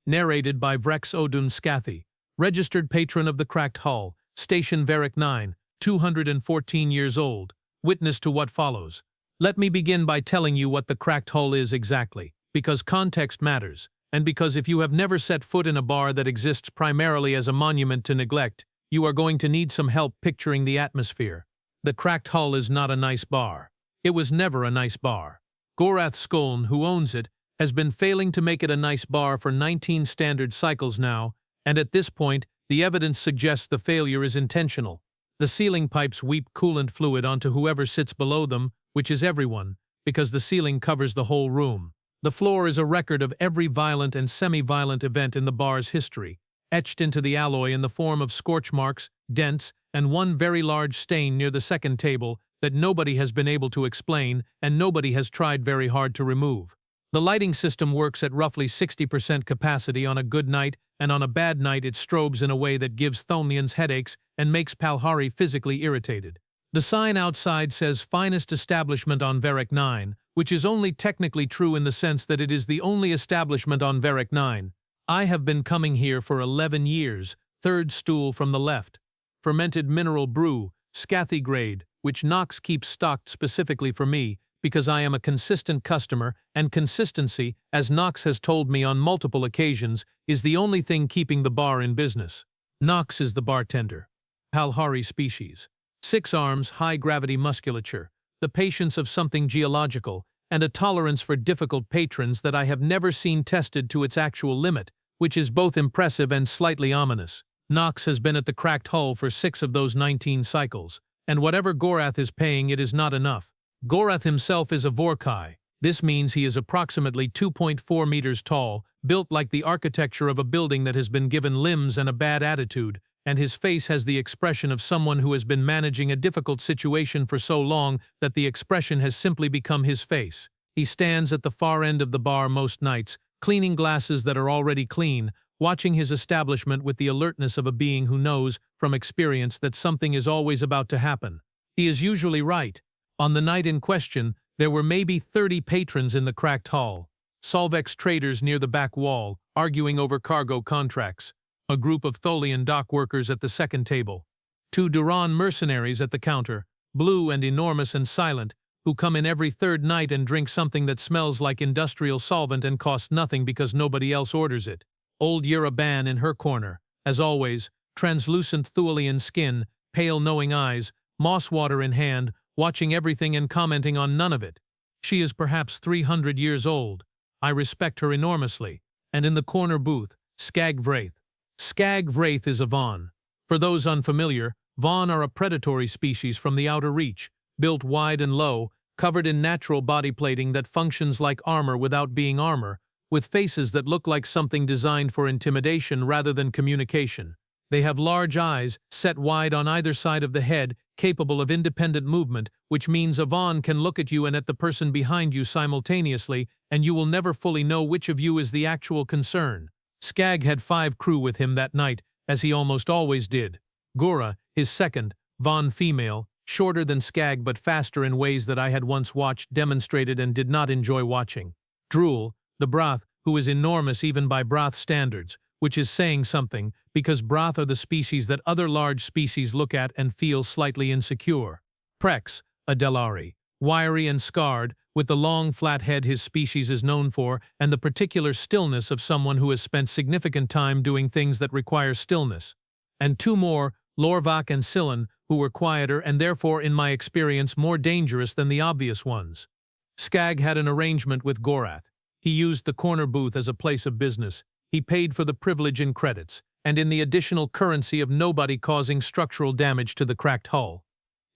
narrated by Vrex Odun Skathy, registered patron of the Cracked Hull, Station Varek-Nine, 214 years old, witness to what follows. Let me begin by telling you what the Cracked Hull is exactly, because context matters, and because if you have never set foot in a bar that exists primarily as a monument to neglect, you are going to need some help picturing the atmosphere. The Cracked Hull is not a nice bar. It was never a nice bar. Gorath Skoln, who owns it, has been failing to make it a nice bar for 19 standard cycles now, and at this point, the evidence suggests the failure is intentional. The ceiling pipes weep coolant fluid onto whoever sits below them, which is everyone, because the ceiling covers the whole room. The floor is a record of every violent and semi-violent event in the bar's history, etched into the alloy in the form of scorch marks, dents, and one very large stain near the second table that nobody has been able to explain and nobody has tried very hard to remove. The lighting system works at roughly 60% capacity on a good night, and on a bad night it strobes in a way that gives Tholnians headaches and makes Palhari physically irritated. The sign outside says finest establishment on Varek-Nine, which is only technically true in the sense that it is the only establishment on Varek-Nine. I have been coming here for 11 years, third stool from the left. Fermented mineral brew, Skathy grade, which Nox keeps stocked specifically for me, because I am a consistent customer, and consistency, as Nox has told me on multiple occasions, is the only thing keeping the bar in business. Nox is the bartender. Palhari species. 6 arms, high-gravity musculature, the patience of something geological, and a tolerance for difficult patrons that I have never seen tested to its actual limit, which is both impressive and slightly ominous. Nox has been at the Cracked Hull for 6 of those 19 cycles, and whatever Gorath is paying it is not enough. Gorath himself is a Vorkai. This means he is approximately 2.4 meters tall, built like the architecture of a building that has been given limbs and a bad attitude, and his face has the expression of someone who has been managing a difficult situation for so long that the expression has simply become his face. He stands at the far end of the bar most nights, cleaning glasses that are already clean, watching his establishment with the alertness of a being who knows, from experience, that something is always about to happen. He is usually right. On the night in question, there were maybe 30 patrons in the Cracked Hull. Solvex traders near the back wall, arguing over cargo contracts. A group of Tholian dock workers at the second table. 2 Duran mercenaries at the counter, blue and enormous and silent, who come in every third night and drink something that smells like industrial solvent and costs nothing because nobody else orders it. Old Yeraban in her corner, as always, translucent Thulian skin, pale knowing eyes, moss water in hand, watching everything and commenting on none of it. She is perhaps 300 years old. I respect her enormously. And in the corner booth, Skagg Vraith. Skagg Vraith is a Vonn. For those unfamiliar, Vonn are a predatory species from the outer reach, built wide and low, covered in natural body plating that functions like armor without being armor, with faces that look like something designed for intimidation rather than communication. They have large eyes, set wide on either side of the head, capable of independent movement, which means a Vonn can look at you and at the person behind you simultaneously, and you will never fully know which of you is the actual concern. Skagg had 5 crew with him that night, as he almost always did. Gurra, his second, Vonn female, shorter than Skagg but faster in ways that I had once watched demonstrated and did not enjoy watching. Drul, the Brath, who is enormous even by Brath standards, which is saying something, because Brath are the species that other large species look at and feel slightly insecure. Prex, a Delari, wiry and scarred, with the long flat head his species is known for and the particular stillness of someone who has spent significant time doing things that require stillness. And 2 more, Lorvak and Silen, who were quieter and therefore in my experience more dangerous than the obvious ones. Skagg had an arrangement with Gorath. He used the corner booth as a place of business. He paid for the privilege in credits, and in the additional currency of nobody causing structural damage to the Cracked Hull.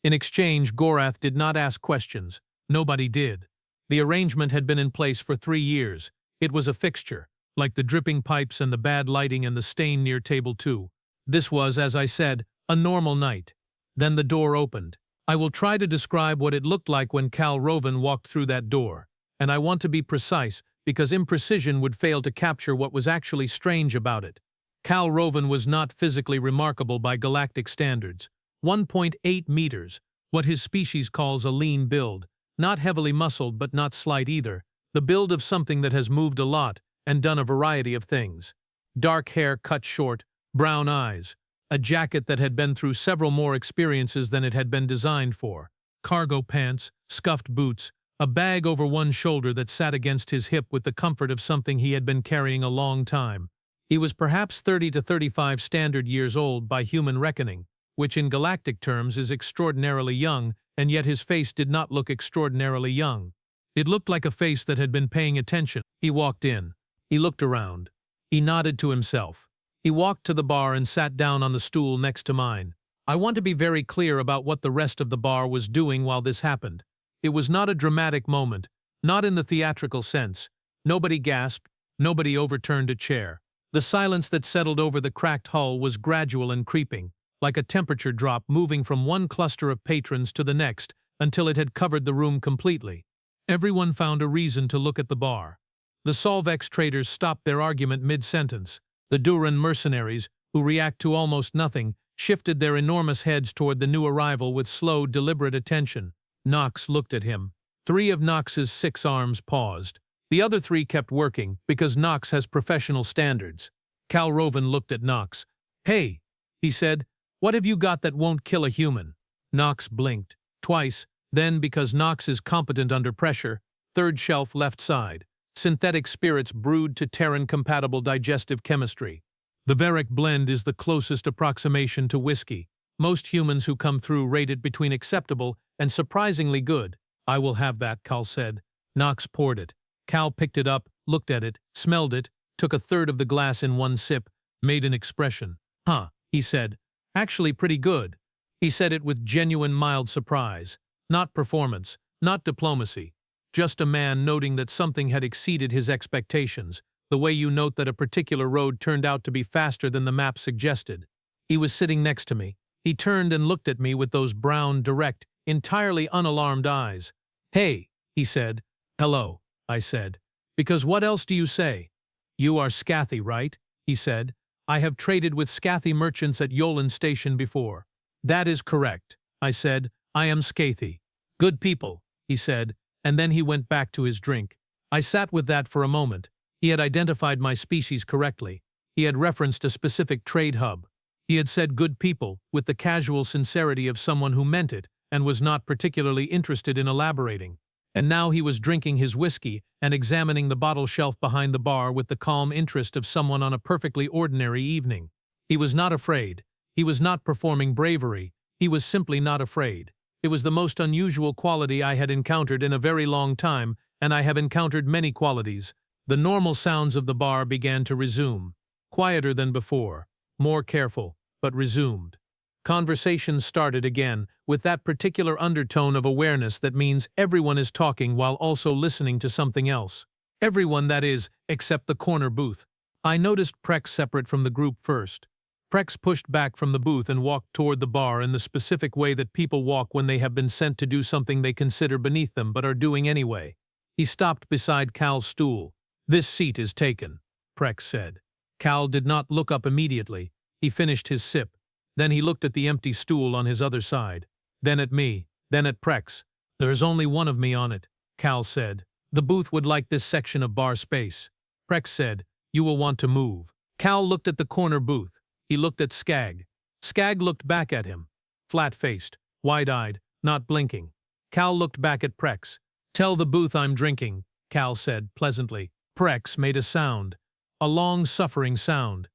In exchange, Gorath did not ask questions. Nobody did. The arrangement had been in place for 3 years. It was a fixture, like the dripping pipes and the bad lighting and the stain near table 2. This was, as I said, a normal night. Then the door opened. I will try to describe what it looked like when Cal Roven walked through that door, and I want to be precise because imprecision would fail to capture what was actually strange about it. Cal Roven was not physically remarkable by galactic standards. 1.8 meters, what his species calls a lean build. Not heavily muscled but not slight either, the build of something that has moved a lot, and done a variety of things. Dark hair cut short, brown eyes, a jacket that had been through several more experiences than it had been designed for, cargo pants, scuffed boots, a bag over one shoulder that sat against his hip with the comfort of something he had been carrying a long time. He was perhaps 30 to 35 standard years old by human reckoning, which in galactic terms is extraordinarily young, and yet his face did not look extraordinarily young. It looked like a face that had been paying attention. He walked in. He looked around. He nodded to himself. He walked to the bar and sat down on the stool next to mine. I want to be very clear about what the rest of the bar was doing while this happened. It was not a dramatic moment, not in the theatrical sense. Nobody gasped, nobody overturned a chair. The silence that settled over the cracked hull was gradual and creeping, like a temperature drop moving from one cluster of patrons to the next until it had covered the room completely. Everyone found a reason to look at the bar. The Solvex traders stopped their argument mid-sentence. The Duran mercenaries, who react to almost nothing, shifted their enormous heads toward the new arrival with slow, deliberate attention. Nox looked at him. 3 of Nox's 6 arms paused. The other 3 kept working, because Nox has professional standards. Cal Roven looked at Nox. "Hey," he said, "what have you got that won't kill a human?" Nox blinked. Twice, then because Nox is competent under pressure, 3rd shelf left side. Synthetic spirits brewed to Terran-compatible digestive chemistry. The Varek blend is the closest approximation to whiskey. Most humans who come through rate it between acceptable and surprisingly good. "I will have that," Cal said. Nox poured it. Cal picked it up, looked at it, smelled it, took a third of the glass in one sip, made an expression. "Huh," he said. "Actually pretty good." He said it with genuine mild surprise. Not performance, not diplomacy. Just a man noting that something had exceeded his expectations, the way you note that a particular road turned out to be faster than the map suggested. He was sitting next to me. He turned and looked at me with those brown, direct, entirely unalarmed eyes. "Hey," he said. "Hello," I said. "Because what else do you say?" "You are Scathy, right?" he said. "I have traded with Scathy merchants at Yolan Station before." "That is correct," I said. "I am Scathy." "Good people," he said, and then he went back to his drink. I sat with that for a moment. He had identified my species correctly. He had referenced a specific trade hub. He had said good people with the casual sincerity of someone who meant it and was not particularly interested in elaborating. And now he was drinking his whiskey and examining the bottle shelf behind the bar with the calm interest of someone on a perfectly ordinary evening. He was not afraid. He was not performing bravery. He was simply not afraid. It was the most unusual quality I had encountered in a very long time, and I have encountered many qualities. The normal sounds of the bar began to resume. Quieter than before. More careful, but resumed. Conversation started again, with that particular undertone of awareness that means everyone is talking while also listening to something else. Everyone, that is, except the corner booth. I noticed Prex separate from the group first. Prex pushed back from the booth and walked toward the bar in the specific way that people walk when they have been sent to do something they consider beneath them but are doing anyway. He stopped beside Cal's stool. "This seat is taken," Prex said. Cal did not look up immediately. He finished his sip. Then he looked at the empty stool on his other side. Then at me. Then at Prex. "There is only one of me on it," Cal said. "The booth would like this section of bar space." Prex said, "You will want to move." Cal looked at the corner booth. He looked at Skagg. Skagg looked back at him. Flat-faced, wide-eyed, not blinking. Cal looked back at Prex. "Tell the booth I'm drinking," Cal said pleasantly. Prex made a sound. A long-suffering sound.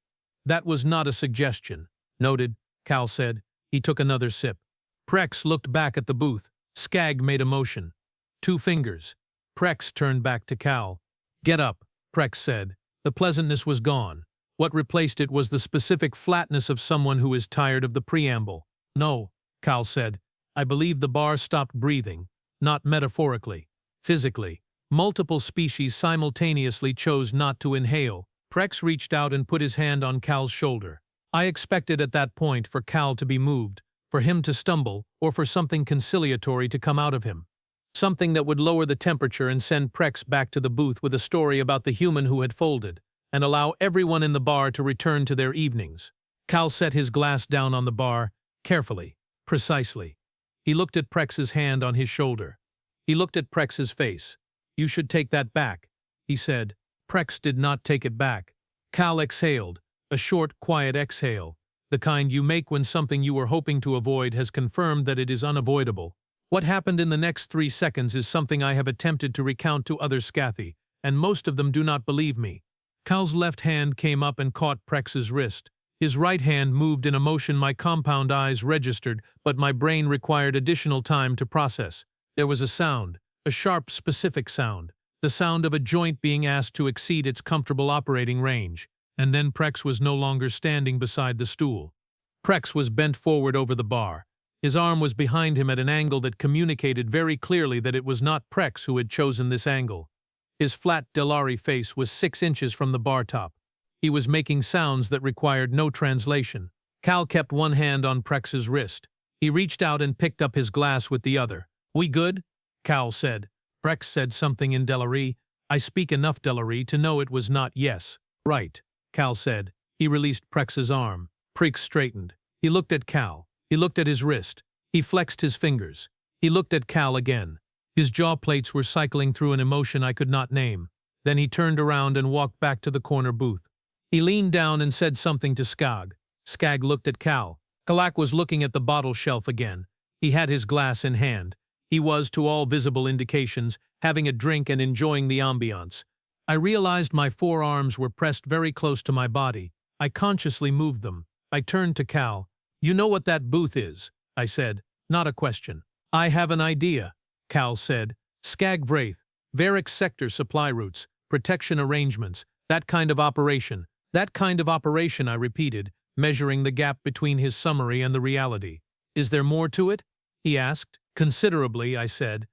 "That was not a suggestion." "Noted," Cal said. He took another sip. Prex looked back at the booth. Skagg made a motion. 2 fingers. Prex turned back to Cal. "Get up," Prex said. The pleasantness was gone. What replaced it was the specific flatness of someone who is tired of the preamble. "No," Cal said. "I believe the bar stopped breathing. Not metaphorically. Physically. Multiple species simultaneously chose not to inhale." Prex reached out and put his hand on Cal's shoulder. I expected at that point for Cal to be moved, for him to stumble, or for something conciliatory to come out of him. Something that would lower the temperature and send Prex back to the booth with a story about the human who had folded, and allow everyone in the bar to return to their evenings. Cal set his glass down on the bar, carefully, precisely. He looked at Prex's hand on his shoulder. He looked at Prex's face. "You should take that back," he said. Prex did not take it back. Cal exhaled, a short, quiet exhale, the kind you make when something you were hoping to avoid has confirmed that it is unavoidable. What happened in the next 3 seconds is something I have attempted to recount to other Scathy, and most of them do not believe me. Cal's left hand came up and caught Prex's wrist. His right hand moved in a motion my compound eyes registered, but my brain required additional time to process. There was a sound, a sharp, specific sound, the sound of a joint being asked to exceed its comfortable operating range. And then Prex was no longer standing beside the stool. Prex was bent forward over the bar. His arm was behind him at an angle that communicated very clearly that it was not Prex who had chosen this angle. His flat Delari face was 6 inches from the bar top. He was making sounds that required no translation. Cal kept one hand on Prex's wrist. He reached out and picked up his glass with the other. "We good?" Cal said. Prex said something in Delari. I speak enough Delari to know it was not yes. "Right," Cal said. He released Prex's arm. Prex straightened. He looked at Cal. He looked at his wrist. He flexed his fingers. He looked at Cal again. His jaw plates were cycling through an emotion I could not name. Then he turned around and walked back to the corner booth. He leaned down and said something to Skagg. Skagg looked at Cal. Kalak was looking at the bottle shelf again. He had his glass in hand. He was, to all visible indications, having a drink and enjoying the ambiance. I realized my forearms were pressed very close to my body. I consciously moved them. I turned to Cal. "You know what that booth is?" I said, not a question. "I have an idea," Cal said. "Skagg Vraith, Varek sector supply routes, protection arrangements, that kind of operation." "That kind of operation," I repeated, measuring the gap between his summary and the reality. "Is there more to it?" he asked. "Considerably," I said.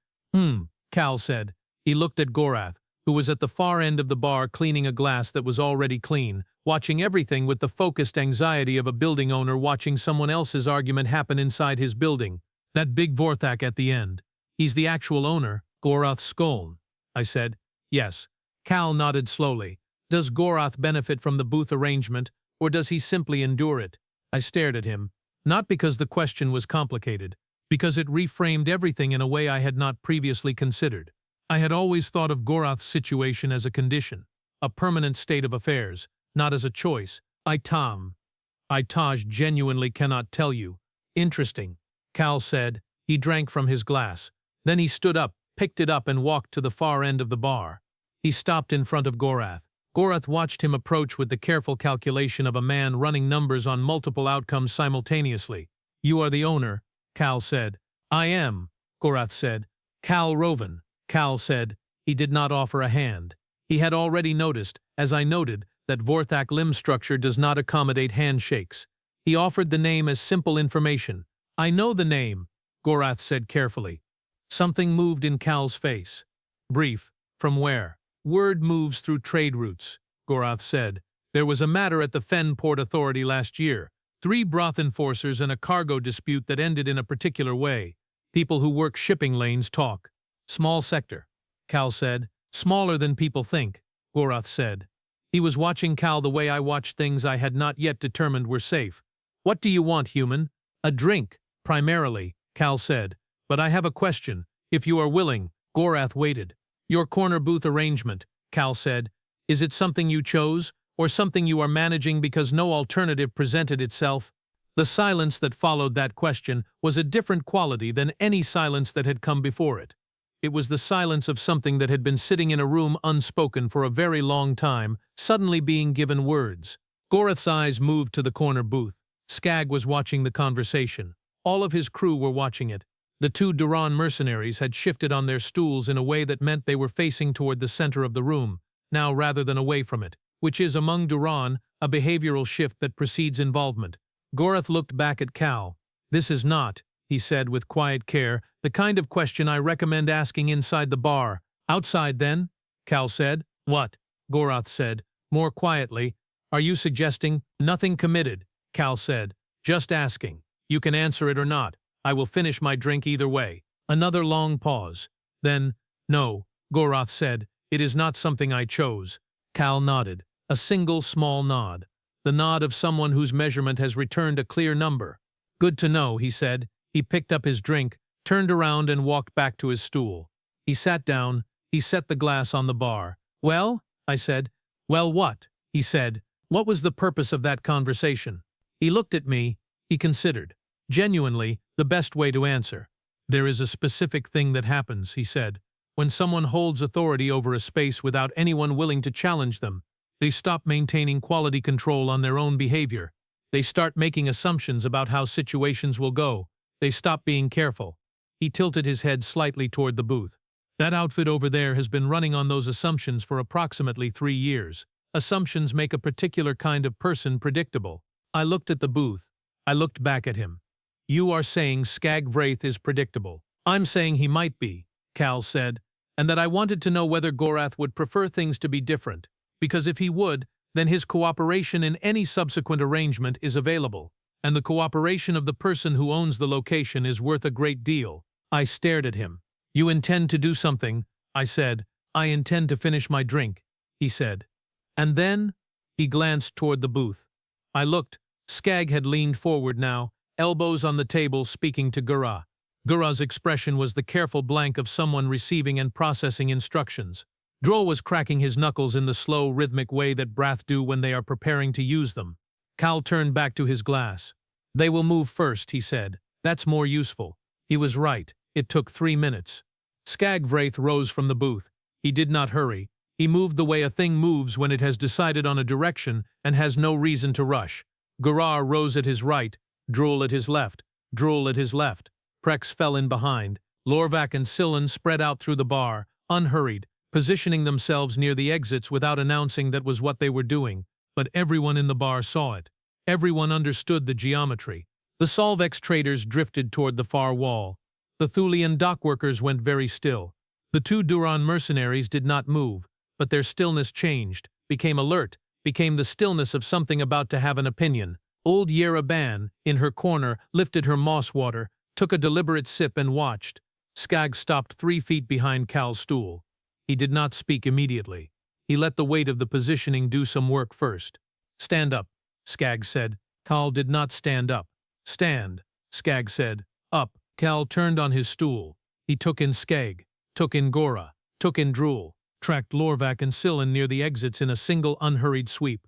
Cal said. He looked at Gorath, who was at the far end of the bar cleaning a glass that was already clean, watching everything with the focused anxiety of a building owner watching someone else's argument happen inside his building. "That big Vorthak at the end. He's the actual owner, Gorath Skoln," I said. "Yes." Cal nodded slowly. "Does Gorath benefit from the booth arrangement, or does he simply endure it?" I stared at him, not because the question was complicated, because it reframed everything in a way I had not previously considered. I had always thought of Gorath's situation as a condition, a permanent state of affairs, not as a choice. Taj genuinely cannot tell you. "Interesting," Cal said. He drank from his glass. Then he stood up, picked it up and walked to the far end of the bar. He stopped in front of Gorath. Gorath watched him approach with the careful calculation of a man running numbers on multiple outcomes simultaneously. "You are the owner," Cal said. "I am," Gorath said. "Cal Roven," Cal said. He did not offer a hand. He had already noticed, as I noted, that Vorthak limb structure does not accommodate handshakes. He offered the name as simple information. "I know the name," Gorath said carefully. Something moved in Cal's face. "Brief. From where?" "Word moves through trade routes," Gorath said. "There was a matter at the Fen Port Authority last year. 3 broth enforcers and a cargo dispute that ended in a particular way. People who work shipping lanes talk." "Small sector," Cal said. "Smaller than people think," Gorath said. He was watching Cal the way I watched things I had not yet determined were safe. "What do you want, human?" "A drink, primarily," Cal said. "But I have a question, if you are willing." Gorath waited. "Your corner booth arrangement," Cal said. "Is it something you chose, or something you are managing because no alternative presented itself?" The silence that followed that question was a different quality than any silence that had come before it. It was the silence of something that had been sitting in a room unspoken for a very long time, suddenly being given words. Gorath's eyes moved to the corner booth. Skagg was watching the conversation. All of his crew were watching it. The 2 Duran mercenaries had shifted on their stools in a way that meant they were facing toward the center of the room, now rather than away from it, which is, among Duran, a behavioral shift that precedes involvement. Gorath looked back at Cal. "This is not," he said with quiet care, "the kind of question I recommend asking inside the bar." "Outside, then?" Cal said. "What?" Gorath said, more quietly. "Are you suggesting?" "Nothing committed," Cal said. "Just asking. You can answer it or not. I will finish my drink either way." Another long pause. Then, "No," Gorath said. "It is not something I chose." Cal nodded. A single small nod. The nod of someone whose measurement has returned a clear number. "Good to know," he said. He picked up his drink, turned around and walked back to his stool. He sat down. He set the glass on the bar. "Well?" I said. Well, what? He said. What was the purpose of that conversation? He looked at me. He considered. Genuinely, the best way to answer. There is a specific thing that happens, he said. When someone holds authority over a space without anyone willing to challenge them, they stop maintaining quality control on their own behavior. They start making assumptions about how situations will go. They stop being careful. He tilted his head slightly toward the booth. That outfit over there has been running on those assumptions for approximately 3 years. Assumptions make a particular kind of person predictable. I looked at the booth. I looked back at him. You are saying Skagg Vraith is predictable. I'm saying he might be, Cal said, and that I wanted to know whether Gorath would prefer things to be different, because if he would, then his cooperation in any subsequent arrangement is available, and the cooperation of the person who owns the location is worth a great deal. I stared at him. You intend to do something, I said. I intend to finish my drink, he said. And then? He glanced toward the booth. I looked. Skagg had leaned forward now, elbows on the table, speaking to Gurra. Gurra's expression was the careful blank of someone receiving and processing instructions. Drul was cracking his knuckles in the slow, rhythmic way that Brath do when they are preparing to use them. Cal turned back to his glass. They will move first, he said. That's more useful. He was right. It took 3 minutes. Skagg Vraith rose from the booth. He did not hurry. He moved the way a thing moves when it has decided on a direction and has no reason to rush. Gurra rose at his right, Drul at his left, Drul at his left. Prex fell in behind. Lorvac and Sillen spread out through the bar, unhurried, positioning themselves near the exits without announcing that was what they were doing, but everyone in the bar saw it. Everyone understood the geometry. The Solvex traders drifted toward the far wall. The Thulian dockworkers went very still. The 2 Duran mercenaries did not move, but their stillness changed, became alert, became the stillness of something about to have an opinion. Old Yera Ban, in her corner, lifted her moss water, took a deliberate sip and watched. Skagg stopped 3 feet behind Cal's stool. He did not speak immediately. He let the weight of the positioning do some work first. Stand up, Skagg said. Cal did not stand up. Stand, Skagg said. Up. Cal turned on his stool. He took in Skagg, took in Gurra, took in Drul, tracked Lorvac and Sillen near the exits in a single unhurried sweep.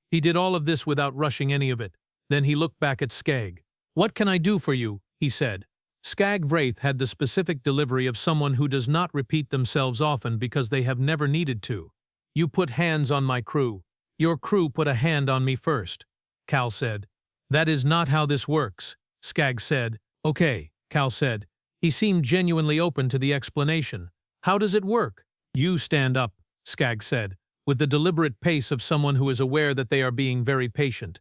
He did all of this without rushing any of it. Then he looked back at Skagg. What can I do for you? He said. Skagg Vraith had the specific delivery of someone who does not repeat themselves often because they have never needed to. You put hands on my crew. Your crew put a hand on me first, Cal said. That is not how this works, Skagg said. Okay, Cal said. He seemed genuinely open to the explanation. How does it work? You stand up, Skagg said, with the deliberate pace of someone who is aware that they are being very patient.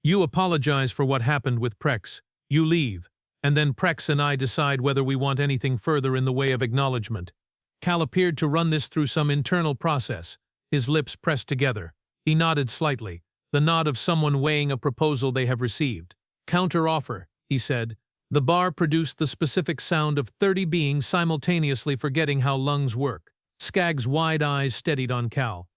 You apologize for what happened with Prex. You leave, and then Prex and I decide whether we want anything further in the way of acknowledgement. Cal appeared to run this through some internal process, his lips pressed together. He nodded slightly, the nod of someone weighing a proposal they have received. Counter-offer, he said. The bar produced the specific sound of 30 beings simultaneously forgetting how lungs work. Skagg's wide eyes steadied on Cal.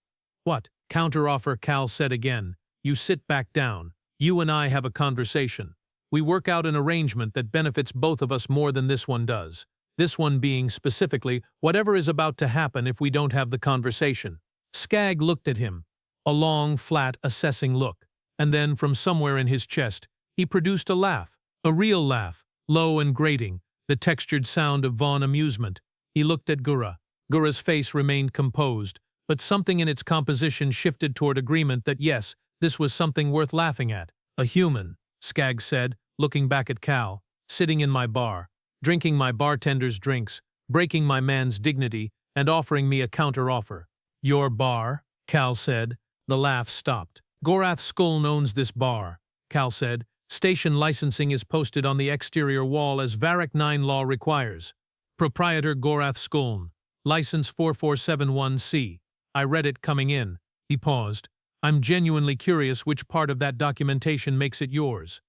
What? Counter-offer, Cal said again. You sit back down. You and I have a conversation. We work out an arrangement that benefits both of us more than this one does. This one being, specifically, whatever is about to happen if we don't have the conversation. Skagg looked at him. A long, flat, assessing look. And then, from somewhere in his chest, he produced a laugh. A real laugh. Low and grating. The textured sound of Vonn amusement. He looked at Gurra. Gurra's face remained composed, but something in its composition shifted toward agreement that yes, this was something worth laughing at. A human, Skagg said, looking back at Cal, sitting in my bar, drinking my bartender's drinks, breaking my man's dignity, and offering me a counter-offer. Your bar? Cal said. The laugh stopped. Gorath Skuln owns this bar, Cal said. Station licensing is posted on the exterior wall as Varek-9 law requires. Proprietor Gorath Skuln. License 4471C. I read it coming in. He paused. I'm genuinely curious which part of that documentation makes it yours.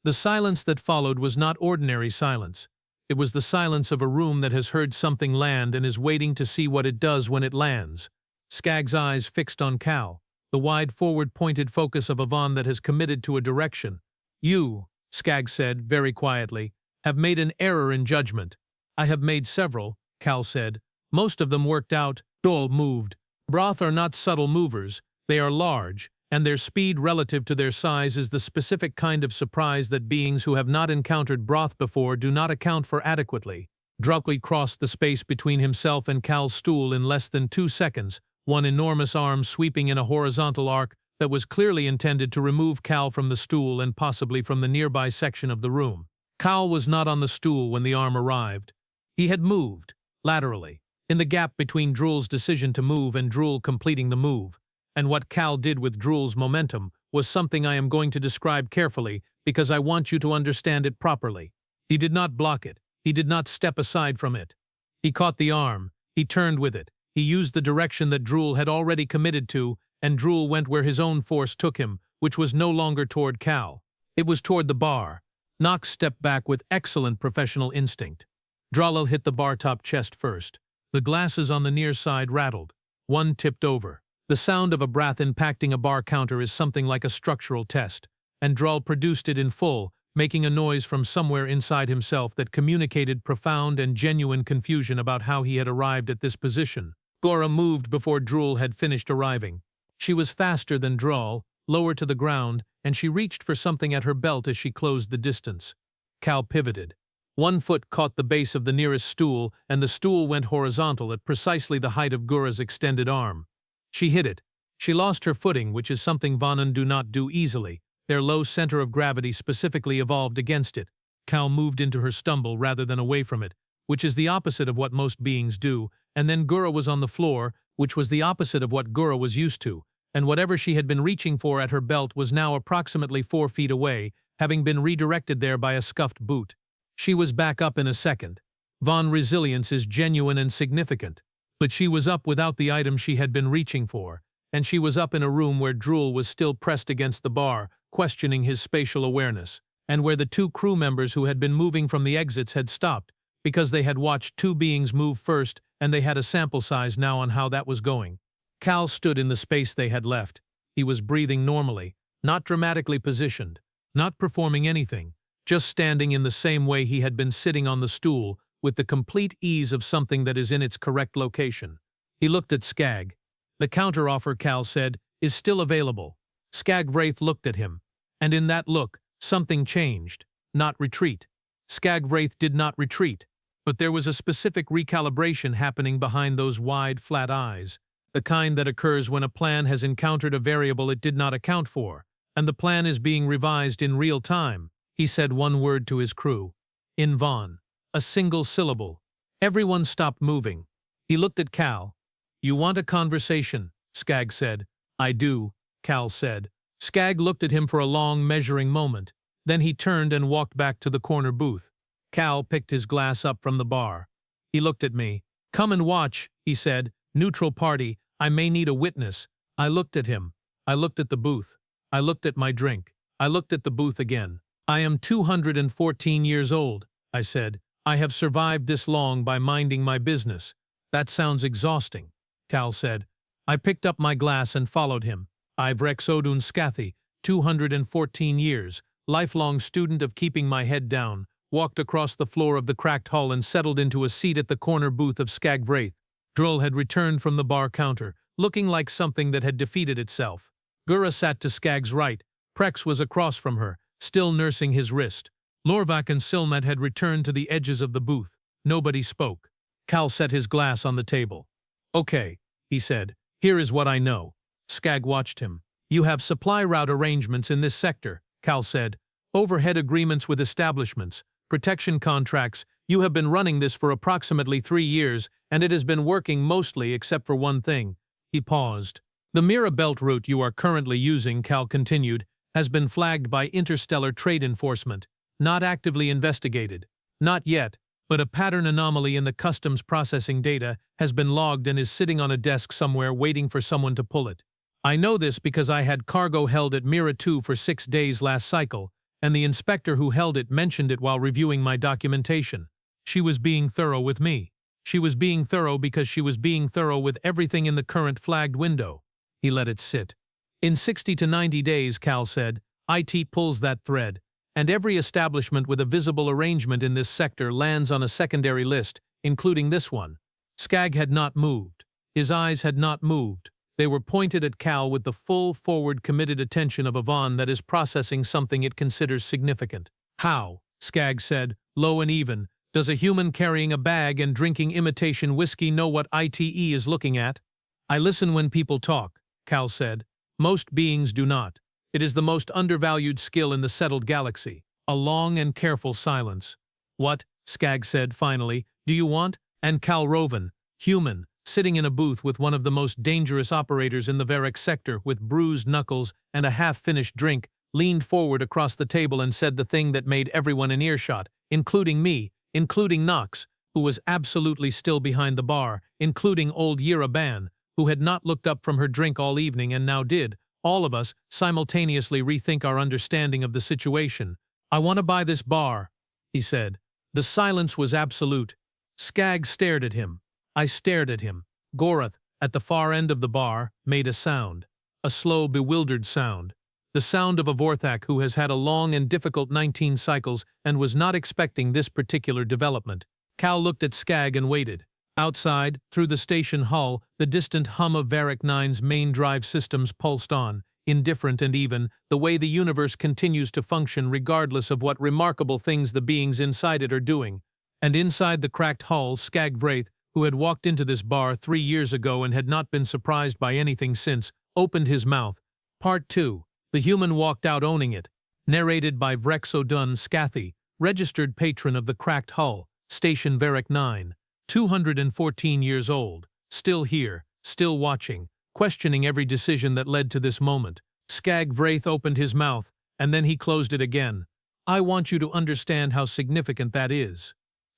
The silence that followed was not ordinary silence. It was the silence of a room that has heard something land and is waiting to see what it does when it lands. Skagg's eyes fixed on Cal, the wide forward-pointed focus of a Vonn that has committed to a direction. You, Skagg said, very quietly, have made an error in judgment. I have made several, Cal said. Most of them worked out. Drul moved. Broth are not subtle movers, they are large, and their speed relative to their size is the specific kind of surprise that beings who have not encountered broth before do not account for adequately. Drul crossed the space between himself and Cal's stool in less than 2 seconds, one enormous arm sweeping in a horizontal arc that was clearly intended to remove Cal from the stool and possibly from the nearby section of the room. Cal was not on the stool when the arm arrived. He had moved, laterally, in the gap between Drul's decision to move and Drul completing the move. And what Cal did with Drul's momentum was something I am going to describe carefully because I want you to understand it properly. He did not block it. He did not step aside from it. He caught the arm. He turned with it. He used the direction that Drul had already committed to, and Drul went where his own force took him, which was no longer toward Cal. It was toward the bar. Nox stepped back with excellent professional instinct. Drul hit the bar top chest first. The glasses on the near side rattled. One tipped over. The sound of a breath impacting a bar counter is something like a structural test, and Drul produced it in full, making a noise from somewhere inside himself that communicated profound and genuine confusion about how he had arrived at this position. Gurra moved before Drul had finished arriving. She was faster than Drul, lower to the ground, and she reached for something at her belt as she closed the distance. Cal pivoted. One foot caught the base of the nearest stool, and the stool went horizontal at precisely the height of Gurra's extended arm. She hit it. She lost her footing, which is something Vonn do not do easily. Their low center of gravity specifically evolved against it. Cal moved into her stumble rather than away from it, which is the opposite of what most beings do, and then Gurra was on the floor, which was the opposite of what Gurra was used to, and whatever she had been reaching for at her belt was now approximately 4 feet away, having been redirected there by a scuffed boot. She was back up in a second. Vonn resilience is genuine and significant, but she was up without the item she had been reaching for, and she was up in a room where Drul was still pressed against the bar, questioning his spatial awareness, and where the 2 crew members who had been moving from the exits had stopped, because they had watched 2 beings move first and they had a sample size now on how that was going. Cal stood in the space they had left. He was breathing normally, not dramatically positioned, not performing anything, just standing in the same way he had been sitting on the stool, with the complete ease of something that is in its correct location. He looked at Skagg. The counteroffer, Cal said, is still available. Skagg Vraith looked at him, and in that look, something changed. Not retreat. Skagg Vraith did not retreat, but there was a specific recalibration happening behind those wide, flat eyes, the kind that occurs when a plan has encountered a variable it did not account for, and the plan is being revised in real time. He said one word to his crew. In Vonn. A single syllable. Everyone stopped moving. He looked at Cal. You want a conversation, Skagg said. I do, Cal said. Skagg looked at him for a long, measuring moment. Then he turned and walked back to the corner booth. Cal picked his glass up from the bar. He looked at me. Come and watch, he said. Neutral party, I may need a witness. I looked at him. I looked at the booth. I looked at my drink. I looked at the booth again. I am 214 years old, I said. I have survived this long by minding my business. That sounds exhausting, Cal said. I picked up my glass and followed him. I Vrex Odun Scathy, 214 years, lifelong student of keeping my head down, walked across the floor of the cracked hall and settled into a seat at the corner booth of Skagg Vraith. Drul had returned from the bar counter, looking like something that had defeated itself. Gurra sat to Skagg's right. Prex was across from her, still nursing his wrist. Lorvak and Silmet had returned to the edges of the booth. Nobody spoke. Cal set his glass on the table. Okay, he said. Here is what I know. Skagg watched him. You have supply route arrangements in this sector, Cal said. Overhead agreements with establishments, protection contracts. You have been running this for approximately 3 years, and it has been working mostly except for one thing. He paused. The Mira Belt route you are currently using, Cal continued, has been flagged by Interstellar Trade Enforcement. Not actively investigated. Not yet, but a pattern anomaly in the customs processing data has been logged and is sitting on a desk somewhere waiting for someone to pull it. I know this because I had cargo held at Mira 2 for 6 days last cycle, and the inspector who held it mentioned it while reviewing my documentation. She was being thorough with me. She was being thorough because she was being thorough with everything in the current flagged window. He let it sit. In 60 to 90 days, Cal said, IT pulls that thread, and every establishment with a visible arrangement in this sector lands on a secondary list, including this one. Skagg had not moved. His eyes had not moved. They were pointed at Cal with the full, forward, committed attention of a Vonn that is processing something it considers significant. "How," Skagg said, low and even, "does a human carrying a bag and drinking imitation whiskey know what ITE is looking at?" "I listen when people talk," Cal said. "Most beings do not. It is the most undervalued skill in the settled galaxy." A long and careful silence. "What," Skagg said finally, "do you want?" And Cal Roven, human, sitting in a booth with one of the most dangerous operators in the Vrex sector with bruised knuckles and a half-finished drink, leaned forward across the table and said the thing that made everyone in earshot, including me, including Nox, who was absolutely still behind the bar, including old Yira Ban, who had not looked up from her drink all evening and now did, all of us simultaneously rethink our understanding of the situation. "I want to buy this bar," he said. The silence was absolute. Skagg stared at him. I stared at him. Gorath, at the far end of the bar, made a sound. A slow, bewildered sound. The sound of a Vorthak who has had a long and difficult 19 cycles and was not expecting this particular development. Cal looked at Skagg and waited. Outside, through the station hull, the distant hum of Varek-Nine's main drive systems pulsed on, indifferent and even, the way the universe continues to function regardless of what remarkable things the beings inside it are doing. And inside the cracked hull, Skagg Vraith, who had walked into this bar 3 years ago and had not been surprised by anything since, opened his mouth. Part 2. The human walked out owning it. Narrated by Vrex Odun Scathy, registered patron of the cracked hull, station Varek-Nine, 214 years old, still here, still watching, questioning every decision that led to this moment. Skagg Vraith opened his mouth, and then he closed it again. "I want you to understand how significant that is."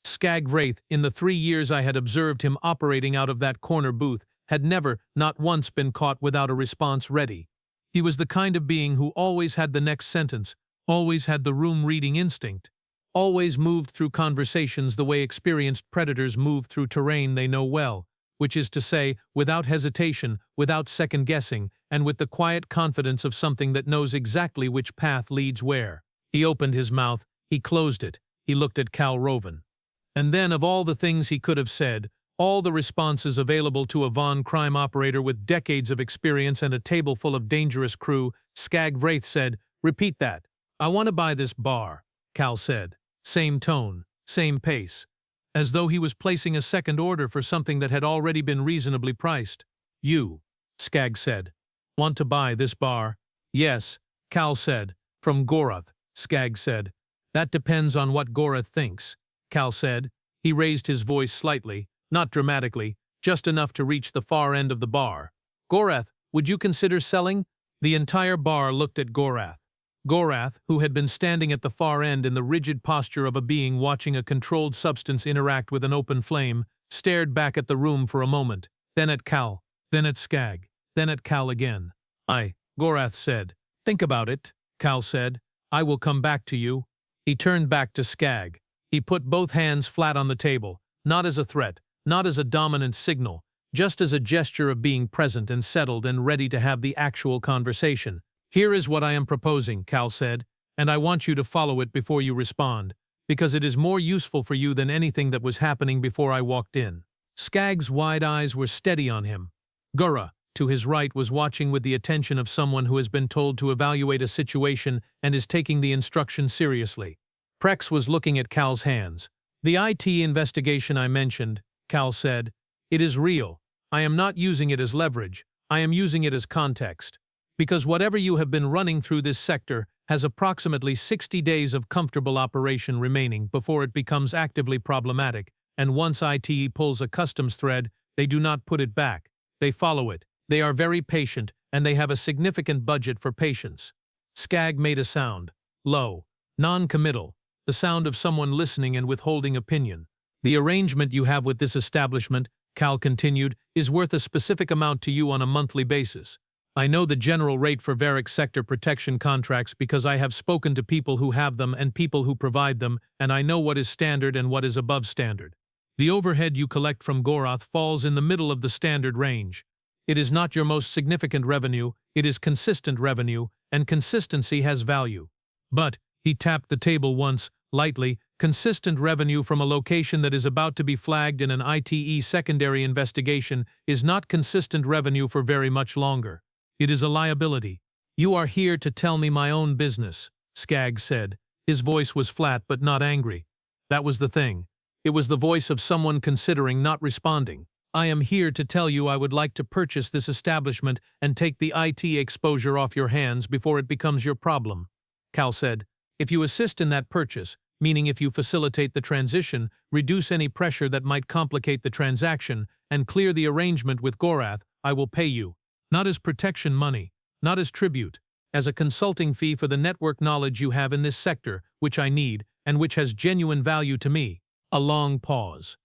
Skagg Vraith, in the 3 years I had observed him operating out of that corner booth, had never, not once, been caught without a response ready. He was the kind of being who always had the next sentence, always had the room-reading instinct, always moved through conversations the way experienced predators move through terrain they know well, which is to say, without hesitation, without second-guessing, and with the quiet confidence of something that knows exactly which path leads where. He opened his mouth, he closed it, he looked at Cal Roven. And then, of all the things he could have said, all the responses available to a Vonn crime operator with decades of experience and a table full of dangerous crew, Skagg Vraith said, "Repeat that." "I want to buy this bar," Cal said. Same tone, same pace. As though he was placing a second order for something that had already been reasonably priced. "You," Skagg said, "want to buy this bar?" "Yes," Cal said. "From Gorath," Skagg said. "That depends on what Gorath thinks," Cal said. He raised his voice slightly, not dramatically, just enough to reach the far end of the bar. "Gorath, would you consider selling?" The entire bar looked at Gorath. Gorath, who had been standing at the far end in the rigid posture of a being watching a controlled substance interact with an open flame, stared back at the room for a moment, then at Cal, then at Skagg, then at Cal again. Gorath said. "Think about it," Cal said. "I will come back to you." He turned back to Skagg. He put both hands flat on the table, not as a threat, not as a dominant signal, just as a gesture of being present and settled and ready to have the actual conversation. "Here is what I am proposing," Cal said, "and I want you to follow it before you respond, because it is more useful for you than anything that was happening before I walked in." Skagg's wide eyes were steady on him. Gurra, to his right, was watching with the attention of someone who has been told to evaluate a situation and is taking the instruction seriously. Prex was looking at Cal's hands. "The ITE investigation I mentioned," Cal said. "It is real. I am not using it as leverage. I am using it as context. Because whatever you have been running through this sector has approximately 60 days of comfortable operation remaining before it becomes actively problematic, and once ITE pulls a customs thread, they do not put it back. They follow it. They are very patient, and they have a significant budget for patience." Skagg made a sound. Low. Non-committal. The sound of someone listening and withholding opinion. "The arrangement you have with this establishment," Cal continued, "is worth a specific amount to you on a monthly basis. I know the general rate for Varek sector protection contracts because I have spoken to people who have them and people who provide them, and I know what is standard and what is above standard. The overhead you collect from Gorath falls in the middle of the standard range. It is not your most significant revenue, it is consistent revenue, and consistency has value. But," he tapped the table once, lightly, Consistent revenue from a location that is about to be flagged in an ITE secondary investigation is not consistent revenue for very much longer. It is a liability. You are here to tell me my own business, Skagg said. His voice was flat but not angry. That was the thing. It was the voice of someone considering not responding. I am here to tell you I would like to purchase this establishment and take the IT exposure off your hands before it becomes your problem, Cal said. If you assist in that purchase, meaning if you facilitate the transition, reduce any pressure that might complicate the transaction, and clear the arrangement with Gorath, I will pay you. Not as protection money, not as tribute, as a consulting fee for the network knowledge you have in this sector, which I need, and which has genuine value to me. A long pause.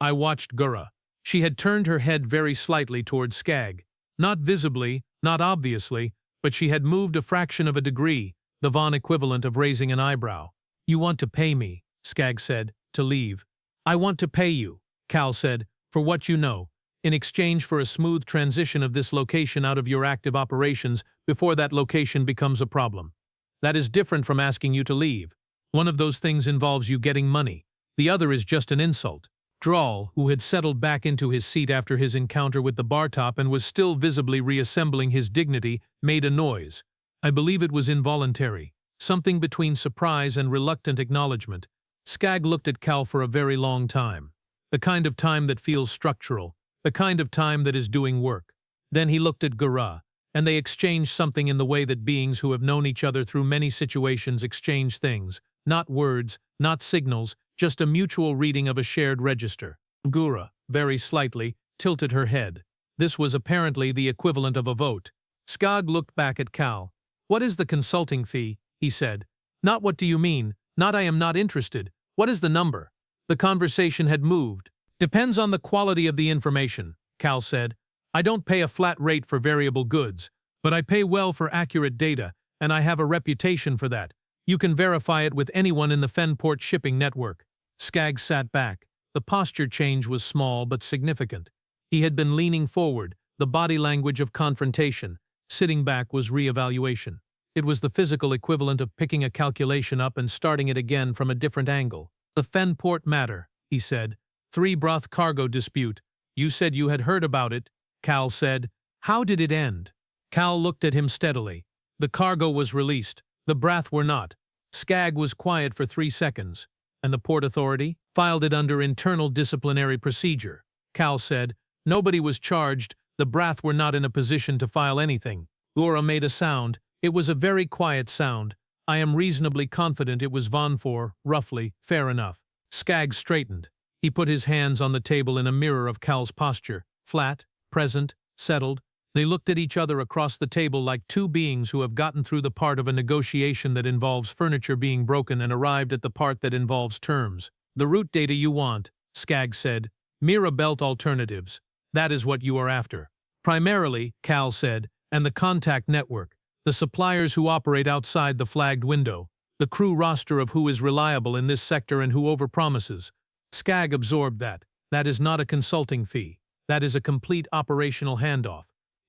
I watched Gurra. She had turned her head very slightly toward Skagg. Not visibly, not obviously, but she had moved a fraction of a degree, the Vonn equivalent of raising an eyebrow. You want to pay me, Skagg said, to leave. I want to pay you, Cal said, for what you know, in exchange for a smooth transition of this location out of your active operations before that location becomes a problem. That is different from asking you to leave. One of those things involves you getting money. The other is just an insult. Drul, who had settled back into his seat after his encounter with the bar top and was still visibly reassembling his dignity, made a noise. I believe it was involuntary. Something between surprise and reluctant acknowledgement. Skagg looked at Cal for a very long time. The kind of time that feels structural. The kind of time that is doing work. Then he looked at Gurra, and they exchanged something in the way that beings who have known each other through many situations exchange things. Not words, not signals, just a mutual reading of a shared register. Gurra, very slightly, tilted her head. This was apparently the equivalent of a vote. Skagg looked back at Cal. What is the consulting fee? He said. Not what do you mean, not I am not interested. What is the number? The conversation had moved. Depends on the quality of the information, Cal said. I don't pay a flat rate for variable goods, but I pay well for accurate data, and I have a reputation for that. You can verify it with anyone in the Fenport shipping network. Skagg sat back. The posture change was small but significant. He had been leaning forward, the body language of confrontation. Sitting back was re-evaluation. It was the physical equivalent of picking a calculation up and starting it again from a different angle. The Fenport matter, he said. 3 broth cargo dispute. You said you had heard about it, Cal said. How did it end? Cal looked at him steadily. The cargo was released. The Brath were not. Skagg was quiet for 3 seconds. And the Port Authority? Filed it under internal disciplinary procedure. Cal said. Nobody was charged. The Brath were not in a position to file anything. Gurra made a sound. It was a very quiet sound. I am reasonably confident it was Vonn for, roughly, fair enough. Skagg straightened. He put his hands on the table in a mirror of Cal's posture. Flat, present, settled. They looked at each other across the table like two beings who have gotten through the part of a negotiation that involves furniture being broken and arrived at the part that involves terms. The route data you want, Skagg said. Mira belt alternatives. That is what you are after. Primarily, Cal said, and the contact network. The suppliers who operate outside the flagged window. The crew roster of who is reliable in this sector and who overpromises. Skagg absorbed that. That is not a consulting fee. That is a complete operational handoff.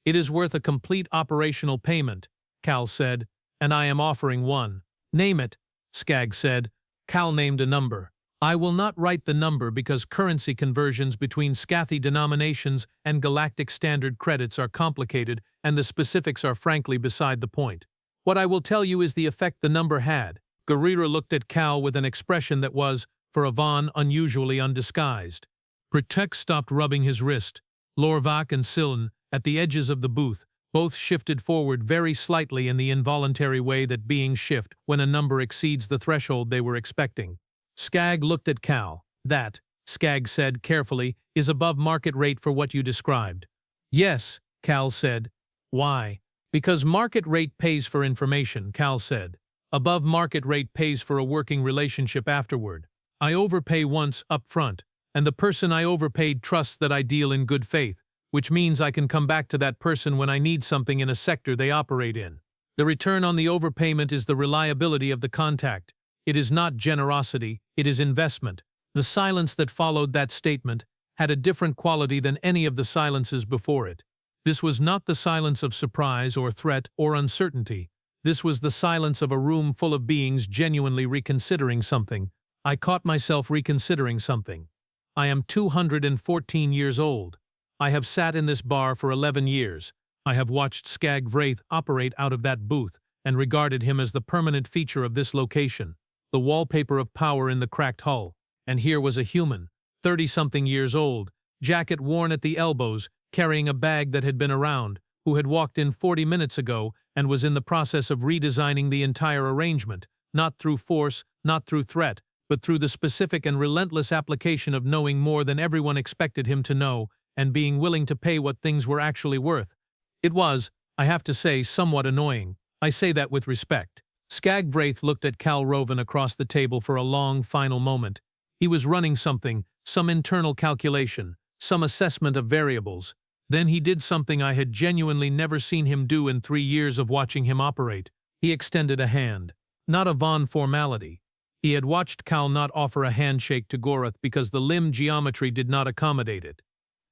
It is worth a complete operational payment, Cal said, and I am offering one. Name it, Skagg said. Cal named a number. I will not write the number because currency conversions between Scathi denominations and galactic standard credits are complicated and the specifics are frankly beside the point. What I will tell you is the effect the number had. Gurra looked at Cal with an expression that was, for a Vonn, unusually undisguised. Prex stopped rubbing his wrist. Lorvak and Siln, at the edges of the booth, both shifted forward very slightly in the involuntary way that beings shift when a number exceeds the threshold they were expecting. Skagg looked at Cal. That, Skagg said carefully, is above market rate for what you described. Yes, Cal said. Why? Because market rate pays for information, Cal said. Above market rate pays for a working relationship afterward. I overpay once up front, and the person I overpaid trusts that I deal in good faith, which means I can come back to that person when I need something in a sector they operate in. The return on the overpayment is the reliability of the contact. It is not generosity, it is investment. The silence that followed that statement had a different quality than any of the silences before it. This was not the silence of surprise or threat or uncertainty. This was the silence of a room full of beings genuinely reconsidering something. I caught myself reconsidering something. I am 214 years old. I have sat in this bar for 11 years. I have watched Skagg Vraith operate out of that booth and regarded him as the permanent feature of this location, the wallpaper of power in the cracked hull. And here was a human, 30-something years old, jacket worn at the elbows, carrying a bag that had been around, who had walked in 40 minutes ago and was in the process of redesigning the entire arrangement, not through force, not through threat, but through the specific and relentless application of knowing more than everyone expected him to know and being willing to pay what things were actually worth. It was, I have to say, somewhat annoying. I say that with respect. Skagg Vraith looked at Cal Roven across the table for a long, final moment. He was running something, some internal calculation, some assessment of variables. Then he did something I had genuinely never seen him do in 3 years of watching him operate. He extended a hand. Not a Vonn formality. He had watched Cal not offer a handshake to Gorath because the limb geometry did not accommodate it.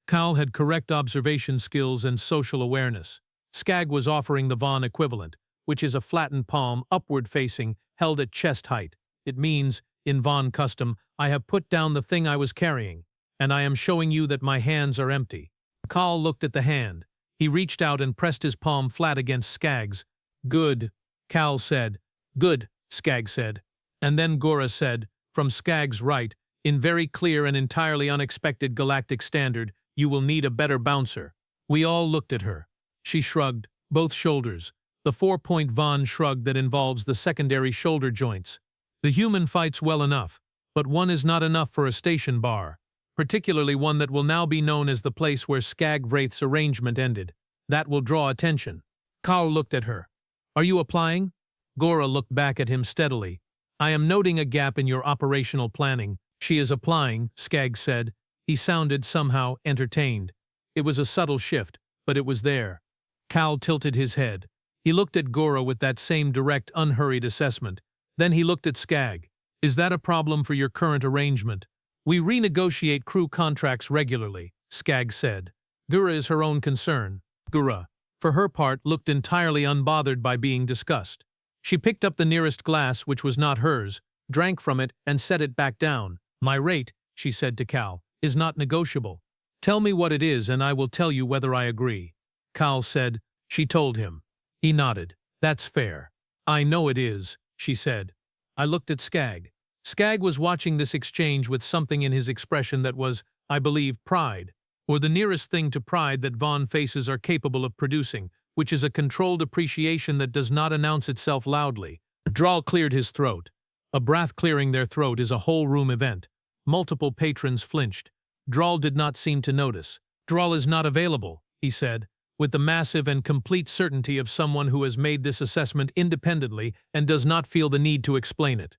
Cal had correct observation skills and social awareness. Skagg was offering the Vonn equivalent, which is a flattened palm, upward-facing, held at chest height. It means, in Vonn custom, I have put down the thing I was carrying, and I am showing you that my hands are empty. Cal looked at the hand. He reached out and pressed his palm flat against Skagg's. Good, Cal said. Good, Skagg said. And then Gurra said, from Skagg's right, in very clear and entirely unexpected galactic standard, you will need a better bouncer. We all looked at her. She shrugged, both shoulders, the 4-point Vonn shrug that involves the secondary shoulder joints. The human fights well enough, but one is not enough for a station bar, particularly one that will now be known as the place where Skagg Vraith's arrangement ended. That will draw attention. Cal looked at her. Are you applying? Gurra looked back at him steadily. I am noting a gap in your operational planning. She is applying, Skagg said. He sounded somehow entertained. It was a subtle shift, but it was there. Cal tilted his head. He looked at Gurra with that same direct, unhurried assessment. Then he looked at Skagg. Is that a problem for your current arrangement? We renegotiate crew contracts regularly, Skagg said. Gurra is her own concern. Gurra, for her part, looked entirely unbothered by being discussed. She picked up the nearest glass, which was not hers, drank from it, and set it back down. My rate, she said to Cal, is not negotiable. Tell me what it is and I will tell you whether I agree. Cal said. She told him. He nodded. That's fair. I know it is, she said. I looked at Skagg. Skagg was watching this exchange with something in his expression that was, I believe, pride, or the nearest thing to pride that Vonn faces are capable of producing, which is a controlled appreciation that does not announce itself loudly. Drul cleared his throat. A breath clearing their throat is a whole room event. Multiple patrons flinched. Drul did not seem to notice. Drul is not available, he said, with the massive and complete certainty of someone who has made this assessment independently and does not feel the need to explain it.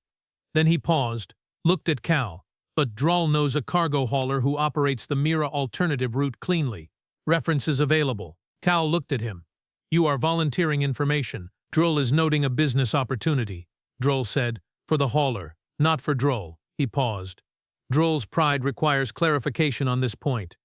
Then he paused, looked at Cal. But Drul knows a cargo hauler who operates the Mira alternative route cleanly. References available. Cal looked at him. You are volunteering information. Drul is noting a business opportunity. Drul said, for the hauler, not for Drul. He paused. Drul's pride requires clarification on this point.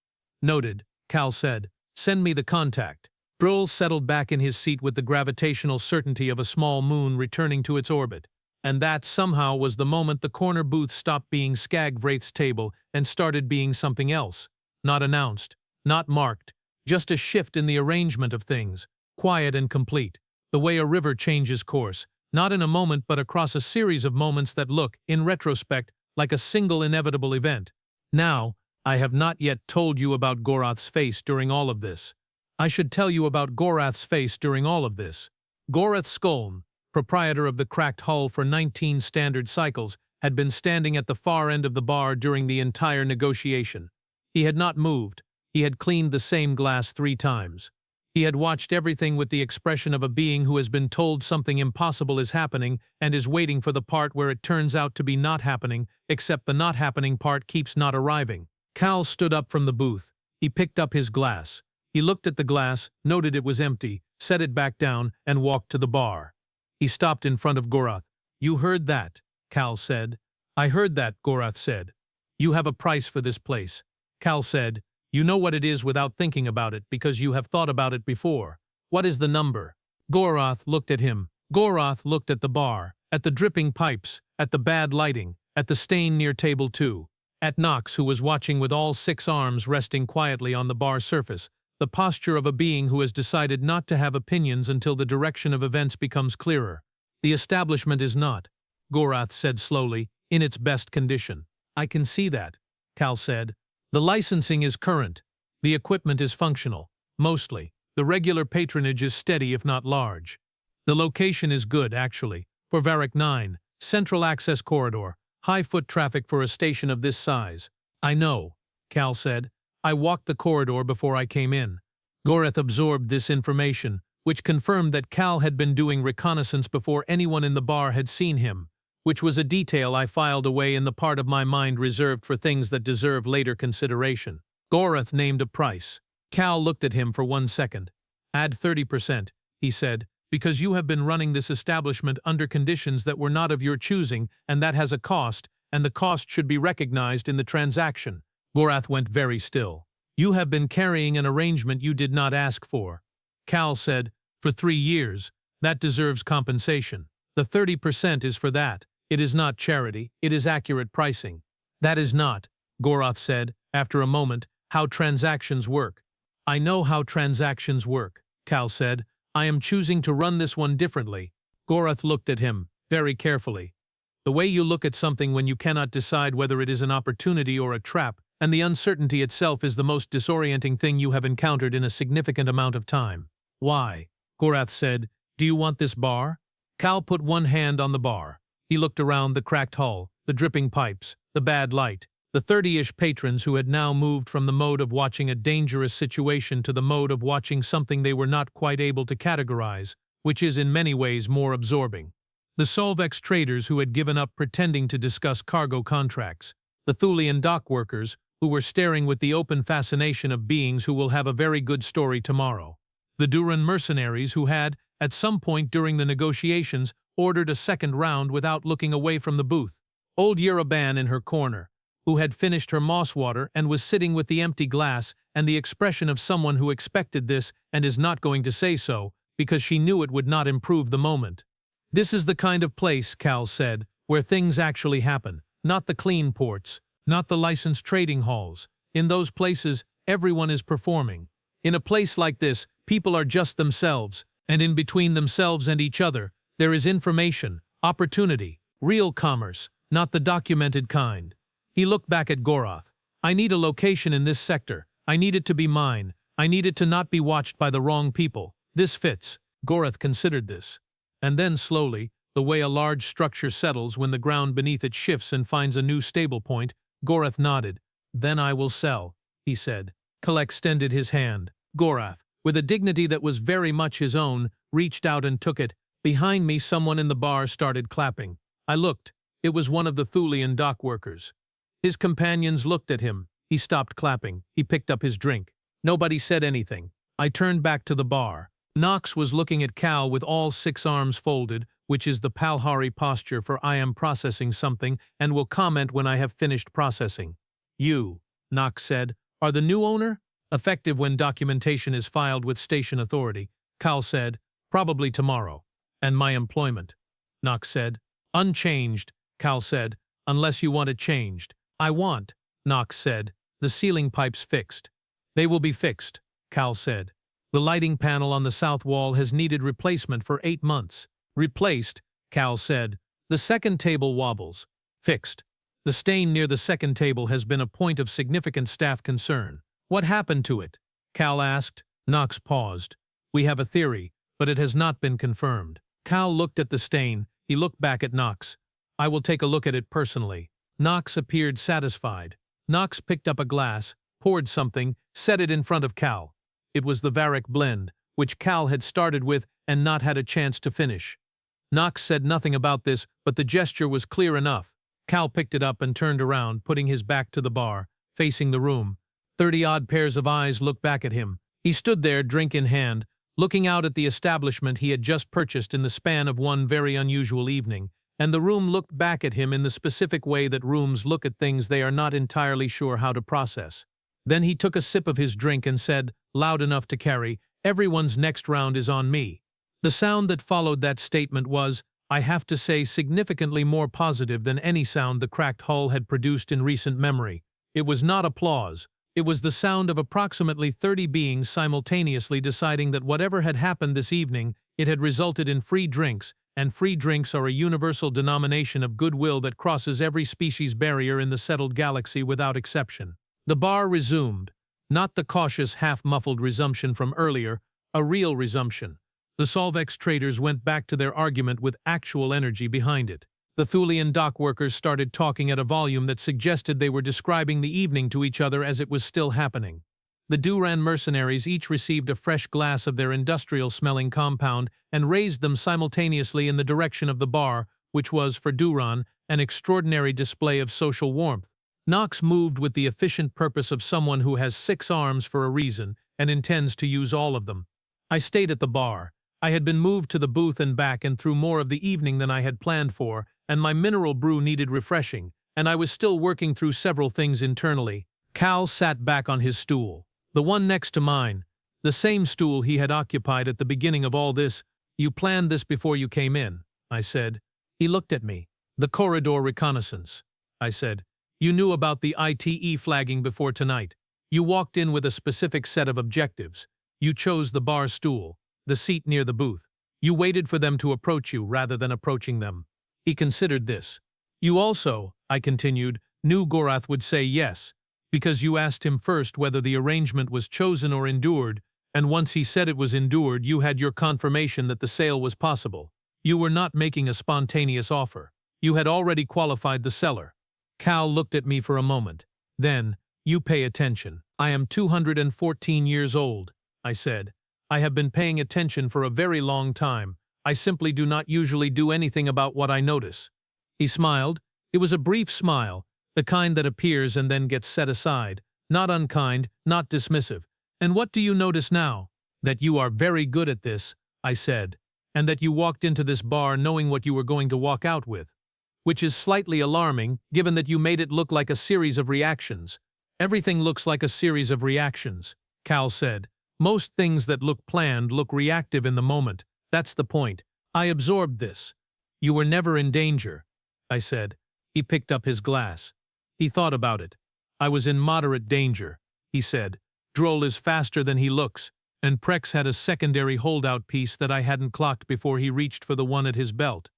Noted, Cal said. Send me the contact. Drul settled back in his seat with the gravitational certainty of a small moon returning to its orbit. And that somehow was the moment the corner booth stopped being Skagg Vraith's table and started being something else. Not announced, not marked, just a shift in the arrangement of things, quiet and complete, the way a river changes course, not in a moment but across a series of moments that look, in retrospect, like a single inevitable event. Now, I have not yet told you about Gorath's face during all of this. I should tell you about Gorath's face during all of this. Gorath Skolm, proprietor of the cracked hull for 19 standard cycles, had been standing at the far end of the bar during the entire negotiation. He had not moved. He had cleaned the same glass 3 times. He had watched everything with the expression of a being who has been told something impossible is happening and is waiting for the part where it turns out to be not happening, except the not happening part keeps not arriving. Cal stood up from the booth. He picked up his glass. He looked at the glass, noted it was empty, set it back down, and walked to the bar. He stopped in front of Gorath. You heard that, Cal said. I heard that, Gorath said. You have a price for this place. Cal said, you know what it is without thinking about it because you have thought about it before. What is the number? Gorath looked at him. Gorath looked at the bar, at the dripping pipes, at the bad lighting, at the stain near table 2, at Nox, who was watching with all 6 arms resting quietly on the bar surface, the posture of a being who has decided not to have opinions until the direction of events becomes clearer. The establishment is not, Gorath said slowly, in its best condition. I can see that, Cal said. The licensing is current. The equipment is functional, mostly. The regular patronage is steady if not large. The location is good, actually, for Varek-9, central access corridor, high foot traffic for a station of this size. I know, Cal said. I walked the corridor before I came in. Gorath absorbed this information, which confirmed that Cal had been doing reconnaissance before anyone in the bar had seen him, which was a detail I filed away in the part of my mind reserved for things that deserve later consideration. Gorath named a price. Cal looked at him for 1 second. Add 30%, he said, because you have been running this establishment under conditions that were not of your choosing, and that has a cost, and the cost should be recognized in the transaction. Gorath went very still. You have been carrying an arrangement you did not ask for. Cal said, for 3 years. That deserves compensation. The 30% is for that. It is not charity, it is accurate pricing. That is not, Gorath said, after a moment, how transactions work. I know how transactions work, Cal said. I am choosing to run this one differently. Gorath looked at him, very carefully. The way you look at something when you cannot decide whether it is an opportunity or a trap, and the uncertainty itself is the most disorienting thing you have encountered in a significant amount of time. Why? Gorath said, do you want this bar? Cal put one hand on the bar. He looked around the cracked hull, the dripping pipes, the bad light, the 30-ish patrons who had now moved from the mode of watching a dangerous situation to the mode of watching something they were not quite able to categorize, which is in many ways more absorbing. The Solvex traders who had given up pretending to discuss cargo contracts, the Thulian dock workers who were staring with the open fascination of beings who will have a very good story tomorrow, the Duran mercenaries who had, at some point during the negotiations, ordered a second round without looking away from the booth, old Yereban in her corner, who had finished her moss water and was sitting with the empty glass and the expression of someone who expected this and is not going to say so, because she knew it would not improve the moment. This is the kind of place, Cal said, where things actually happen, not the clean ports, not the licensed trading halls. In those places, everyone is performing. In a place like this, people are just themselves, and in between themselves and each other, there is information, opportunity, real commerce, not the documented kind. He looked back at Gorath. I need a location in this sector. I need it to be mine. I need it to not be watched by the wrong people. This fits. Gorath considered this. And then slowly, the way a large structure settles when the ground beneath it shifts and finds a new stable point, Gorath nodded. Then I will sell, he said. Cal extended his hand. Gorath, with a dignity that was very much his own, reached out and took it. Behind me, someone in the bar started clapping. I looked. It was one of the Thulian dock workers. His companions looked at him. He stopped clapping. He picked up his drink. Nobody said anything. I turned back to the bar. Nox was looking at Cal with all 6 arms folded, which is the Palhari posture for I am processing something and will comment when I have finished processing. You, Nox said, are the new owner? Effective when documentation is filed with station authority. Cal said, probably tomorrow. And my employment? Nox said. Unchanged, Cal said, unless you want it changed. I want, Nox said, the ceiling pipes fixed. They will be fixed, Cal said. The lighting panel on the south wall has needed replacement for 8 months. Replaced, Cal said. The second table wobbles. Fixed. The stain near the second table has been a point of significant staff concern. What happened to it? Cal asked. Nox paused. We have a theory, but it has not been confirmed. Cal looked at the stain. He looked back at Nox. I will take a look at it personally. Nox appeared satisfied. Nox picked up a glass, poured something, set it in front of Cal. It was the Varek blend, which Cal had started with and not had a chance to finish. Nox said nothing about this, but the gesture was clear enough. Cal picked it up and turned around, putting his back to the bar, facing the room. 30-odd pairs of eyes looked back at him. He stood there, drink in hand, looking out at the establishment he had just purchased in the span of one very unusual evening, and the room looked back at him in the specific way that rooms look at things they are not entirely sure how to process. Then he took a sip of his drink and said, loud enough to carry, everyone's next round is on me. The sound that followed that statement was, I have to say significantly more positive than any sound the cracked hull had produced in recent memory. It was not applause. It was the sound of approximately 30 beings simultaneously deciding that whatever had happened this evening, it had resulted in free drinks, and free drinks are a universal denomination of goodwill that crosses every species barrier in the settled galaxy without exception. The bar resumed. Not the cautious, half-muffled resumption from earlier, a real resumption. The Solvex traders went back to their argument with actual energy behind it. The Thulian dock workers started talking at a volume that suggested they were describing the evening to each other as it was still happening. The Duran mercenaries each received a fresh glass of their industrial-smelling compound and raised them simultaneously in the direction of the bar, which was, for Duran, an extraordinary display of social warmth. Nox moved with the efficient purpose of someone who has 6 arms for a reason and intends to use all of them. I stayed at the bar. I had been moved to the booth and back and through more of the evening than I had planned for, and my mineral brew needed refreshing, and I was still working through several things internally. Cal sat back on his stool. The one next to mine. The same stool he had occupied at the beginning of all this. You planned this before you came in, I said. He looked at me. The corridor reconnaissance, I said. You knew about the ITE flagging before tonight. You walked in with a specific set of objectives. You chose the bar stool, the seat near the booth. You waited for them to approach you rather than approaching them. He considered this. You also, I continued, knew Gorath would say yes, because you asked him first whether the arrangement was chosen or endured, and once he said it was endured, you had your confirmation that the sale was possible. You were not making a spontaneous offer. You had already qualified the seller. Cal looked at me for a moment. Then, you pay attention. I am 214 years old, I said. I have been paying attention for a very long time. I simply do not usually do anything about what I notice. He smiled. It was a brief smile, the kind that appears and then gets set aside, not unkind, not dismissive. And what do you notice now? That you are very good at this, I said, and that you walked into this bar knowing what you were going to walk out with. Which is slightly alarming, given that you made it look like a series of reactions. Everything looks like a series of reactions, Cal said. Most things that look planned look reactive in the moment. That's the point. I absorbed this. You were never in danger, I said. He picked up his glass. He thought about it. I was in moderate danger, he said. Drul is faster than he looks, and Prex had a secondary holdout piece that I hadn't clocked before he reached for the one at his belt.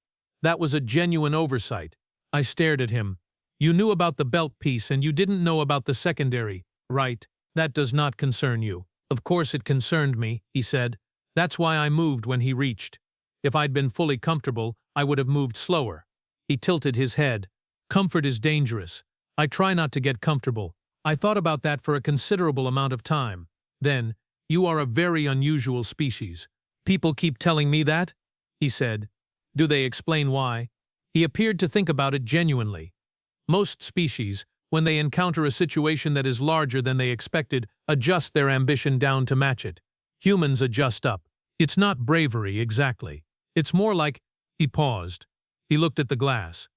That was a genuine oversight. I stared at him. You knew about the belt piece and you didn't know about the secondary, right? That does not concern you. Of course it concerned me, he said. That's why I moved when he reached. If I'd been fully comfortable, I would have moved slower. He tilted his head. Comfort is dangerous. I try not to get comfortable. I thought about that for a considerable amount of time. Then, you are a very unusual species. People keep telling me that, he said. Do they explain why? He appeared to think about it genuinely. Most species, when they encounter a situation that is larger than they expected, adjust their ambition down to match it. Humans adjust up. It's not bravery, exactly. It's more like… He paused. He looked at the glass.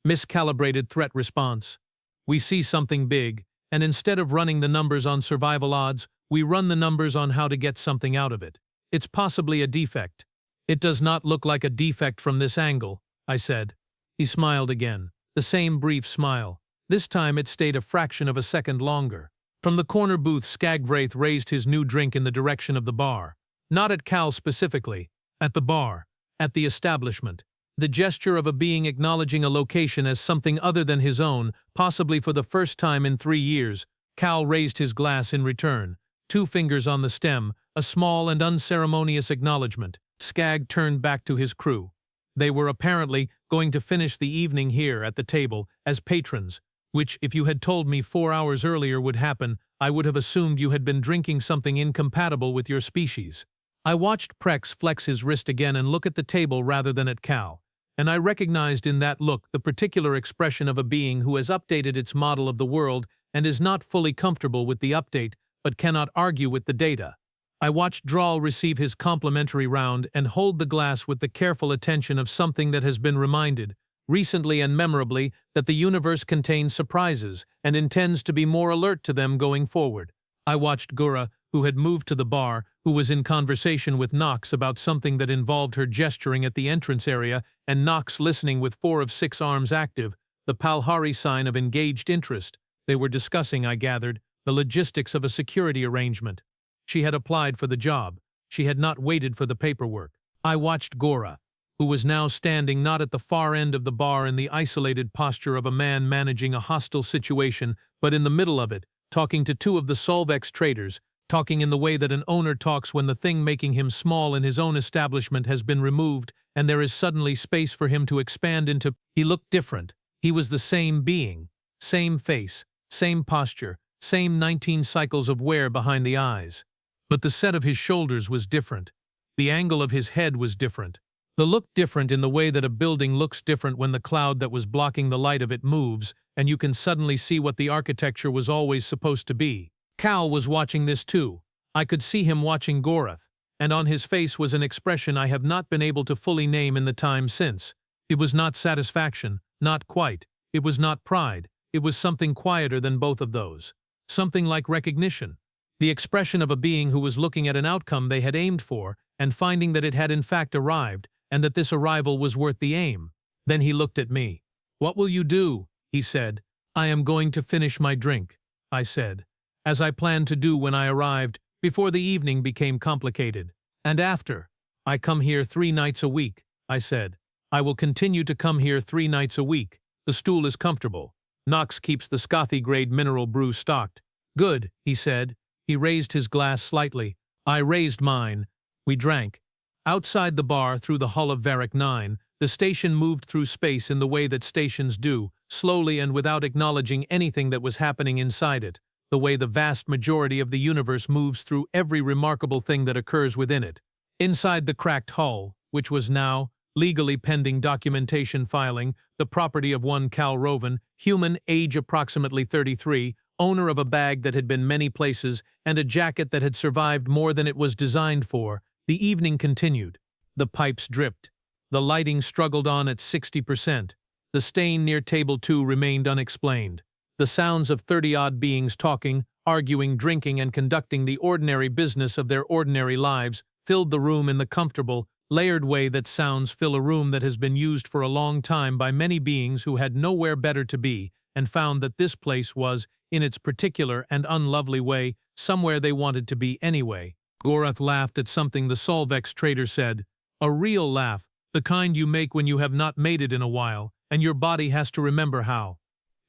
Miscalibrated threat response. We see something big, and instead of running the numbers on survival odds, we run the numbers on how to get something out of it. It's possibly a defect. It does not look like a defect from this angle, I said. He smiled again. The same brief smile. This time it stayed a fraction of a second longer. From the corner booth, Skagg Vraith raised his new drink in the direction of the bar. Not at Cal specifically. At the bar. At the establishment. The gesture of a being acknowledging a location as something other than his own, possibly for the first time in 3 years. Cal raised his glass in return. 2 fingers on the stem, a small and unceremonious acknowledgement. Skagg turned back to his crew. They were apparently going to finish the evening here at the table as patrons, which, if you had told me 4 hours earlier would happen, I would have assumed you had been drinking something incompatible with your species. I watched Prex flex his wrist again and look at the table rather than at Cal, and I recognized in that look the particular expression of a being who has updated its model of the world and is not fully comfortable with the update, but cannot argue with the data. I watched Drul receive his complimentary round and hold the glass with the careful attention of something that has been reminded, recently and memorably, that the universe contains surprises and intends to be more alert to them going forward. I watched Gurra, who had moved to the bar, who was in conversation with Nox about something that involved her gesturing at the entrance area and Nox listening with 4 of 6 arms active, the Palhari sign of engaged interest. They were discussing, I gathered, the logistics of a security arrangement. She had applied for the job. She had not waited for the paperwork. I watched Gorath, who was now standing not at the far end of the bar in the isolated posture of a man managing a hostile situation, but in the middle of it, talking to 2 of the Solvex traders, talking in the way that an owner talks when the thing making him small in his own establishment has been removed and there is suddenly space for him to expand into. He looked different. He was the same being, same face, same posture, same 19 cycles of wear behind the eyes. But the set of his shoulders was different. The angle of his head was different. The look different in the way that a building looks different when the cloud that was blocking the light of it moves, and you can suddenly see what the architecture was always supposed to be. Cal was watching this too. I could see him watching Gorath, and on his face was an expression I have not been able to fully name in the time since. It was not satisfaction, not quite. It was not pride. It was something quieter than both of those. Something like recognition. The expression of a being who was looking at an outcome they had aimed for and finding that it had in fact arrived and that this arrival was worth the aim. Then he looked at me. "What will you do?" he said. "I am going to finish my drink," I said, as I planned to do when I arrived, before the evening became complicated. "And after? I come here 3 nights a week," I said. "I will continue to come here 3 nights a week. The stool is comfortable. Nox keeps the Scothy-grade mineral brew stocked." "Good," he said. He raised his glass slightly. I raised mine. We drank. Outside the bar, through the hull of Varek-Nine, the station moved through space in the way that stations do, slowly and without acknowledging anything that was happening inside it, the way the vast majority of the universe moves through every remarkable thing that occurs within it. Inside the cracked hull, which was now, legally pending documentation filing, the property of one Cal Roven, human, age approximately 33, owner of a bag that had been many places and a jacket that had survived more than it was designed for, the evening continued. The pipes dripped. The lighting struggled on at 60%. The stain near table 2 remained unexplained. The sounds of 30-odd beings talking, arguing, drinking, and conducting the ordinary business of their ordinary lives filled the room in the comfortable, layered way that sounds fill a room that has been used for a long time by many beings who had nowhere better to be and found that this place was, in its particular and unlovely way, somewhere they wanted to be anyway. Gorath laughed at something the Solvex trader said. A real laugh, the kind you make when you have not made it in a while, and your body has to remember how.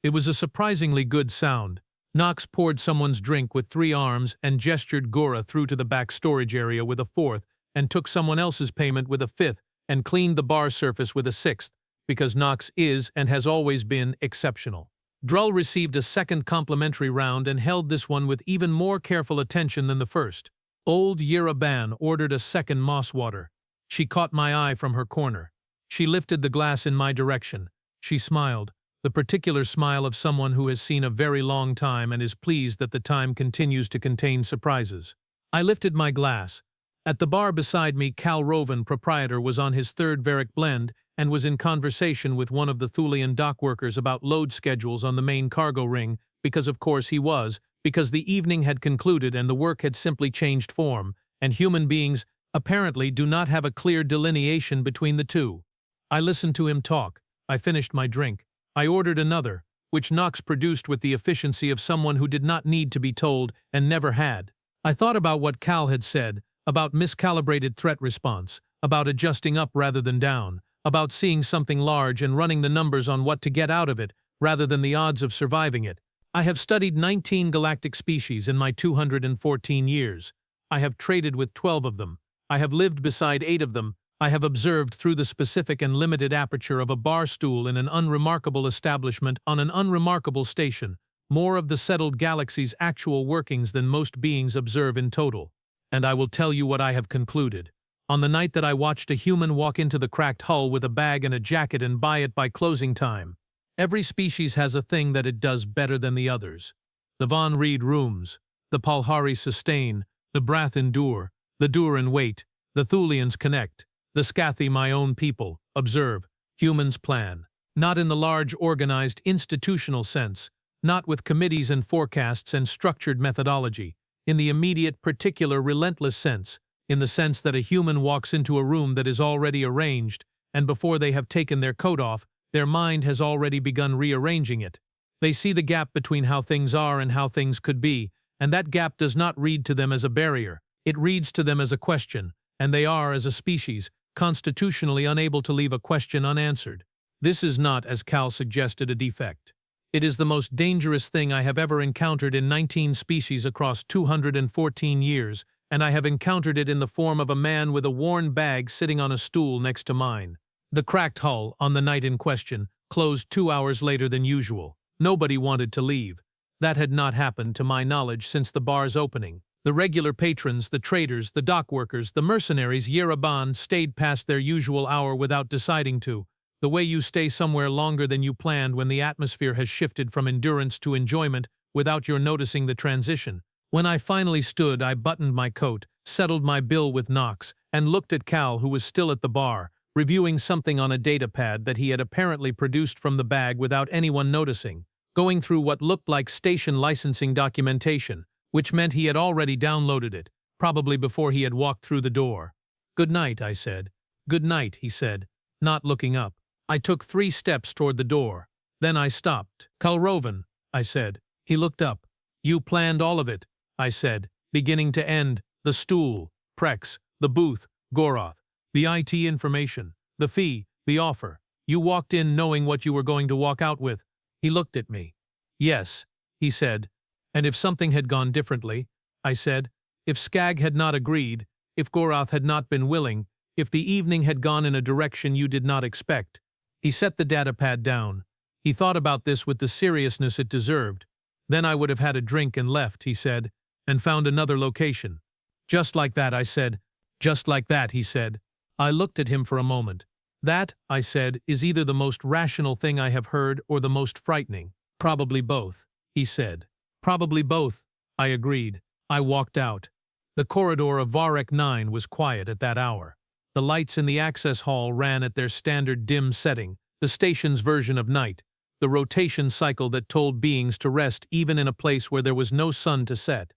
It was a surprisingly good sound. Nox poured someone's drink with 3 arms and gestured Gurra through to the back storage area with a 4th, and took someone else's payment with a 5th, and cleaned the bar surface with a 6th, because Nox is and has always been exceptional. Drul received a 2nd complimentary round and held this one with even more careful attention than the first. Old Yira Ban ordered a 2nd moss water. She caught my eye from her corner. She lifted the glass in my direction. She smiled, the particular smile of someone who has seen a very long time and is pleased that the time continues to contain surprises. I lifted my glass. At the bar beside me, Cal Roven, proprietor, was on his 3rd Varek blend and was in conversation with one of the Thulian dock workers about load schedules on the main cargo ring, because of course he was, because the evening had concluded and the work had simply changed form, and human beings apparently do not have a clear delineation between the two. I listened to him talk. I finished my drink. I ordered another, which Nox produced with the efficiency of someone who did not need to be told and never had. I thought about what Cal had said, about miscalibrated threat response, about adjusting up rather than down, about seeing something large and running the numbers on what to get out of it rather than the odds of surviving it. I have studied 19 galactic species in my 214 years. I have traded with 12 of them. I have lived beside 8 of them. I have observed through the specific and limited aperture of a bar stool in an unremarkable establishment on an unremarkable station, more of the settled galaxy's actual workings than most beings observe in total. And I will tell you what I have concluded. On the night that I watched a human walk into the cracked hull with a bag and a jacket and buy it by closing time. Every species has a thing that it does better than the others. The Vonn read rooms, the Palhari sustain, the Brath endure, the Durin wait, the Thulians connect, the Scathy my own people, observe, humans plan. Not in the large organized institutional sense, not with committees and forecasts and structured methodology. in the immediate, particular, relentless sense, in the sense that a human walks into a room that is already arranged, and before they have taken their coat off, their mind has already begun rearranging it. They see the gap between how things are and how things could be, and that gap does not read to them as a barrier, it reads to them as a question, and they are, as a species, constitutionally unable to leave a question unanswered. This is not, as Cal suggested, a defect. It is the most dangerous thing I have ever encountered in 19 species across 214 years, and I have encountered it in the form of a man with a worn bag sitting on a stool next to mine. The cracked hull, on the night in question, closed 2 hours later than usual. Nobody wanted to leave. That had not happened, to my knowledge, since the bar's opening. The regular patrons, the traders, the dock workers, the mercenaries, Yereban, stayed past their usual hour without deciding to. The way you stay somewhere longer than you planned when the atmosphere has shifted from endurance to enjoyment without your noticing the transition. When I finally stood, I buttoned my coat, settled my bill with Nox, and looked at Cal, who was still at the bar, reviewing something on a datapad that he had apparently produced from the bag without anyone noticing, going through what looked like station licensing documentation, which meant he had already downloaded it, probably before he had walked through the door. "Good night," I said. "Good night," he said, not looking up. I took 3 steps toward the door. Then I stopped. "Cal Roven," I said. He looked up. "You planned all of it," I said, beginning to end, the stool, Prex, the booth, Gorath, the IT information, the fee, the offer. You walked in knowing what you were going to walk out with. He looked at me. "Yes," he said. "And if something had gone differently," I said, "if Skagg had not agreed, if Gorath had not been willing, if the evening had gone in a direction you did not expect." He set the datapad down. He thought about this with the seriousness it deserved. "Then I would have had a drink and left," he said, "and found another location." "Just like that," I said. "Just like that," he said. I looked at him for a moment. "That," I said, "is either the most rational thing I have heard or the most frightening." "Probably both," he said. "Probably both," I agreed. I walked out. The corridor of Varek-9 was quiet at that hour. The lights in the access hall ran at their standard dim setting, the station's version of night, the rotation cycle that told beings to rest even in a place where there was no sun to set.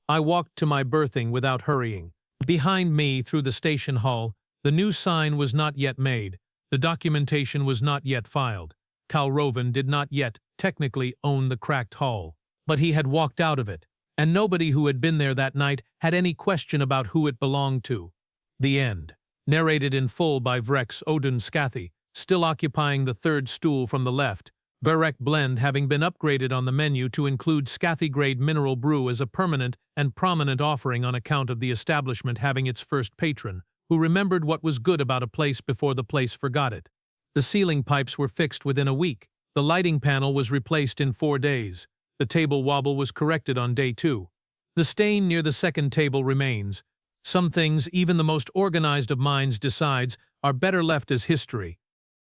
I walked to my berthing without hurrying. Behind me, through the station hall, the new sign was not yet made, the documentation was not yet filed. Cal Roven did not yet, technically, own the cracked hall. But he had walked out of it, and nobody who had been there that night had any question about who it belonged to. The end. Narrated in full by Vrex Odun Scathy, still occupying the 3rd stool from the left, Varek blend having been upgraded on the menu to include Scathy-grade mineral brew as a permanent and prominent offering on account of the establishment having its first patron, who remembered what was good about a place before the place forgot it. The ceiling pipes were fixed within a week. The lighting panel was replaced in 4 days. The table wobble was corrected on day 2. The stain near the second table remains. Some things even the most organized of minds decides are better left as history.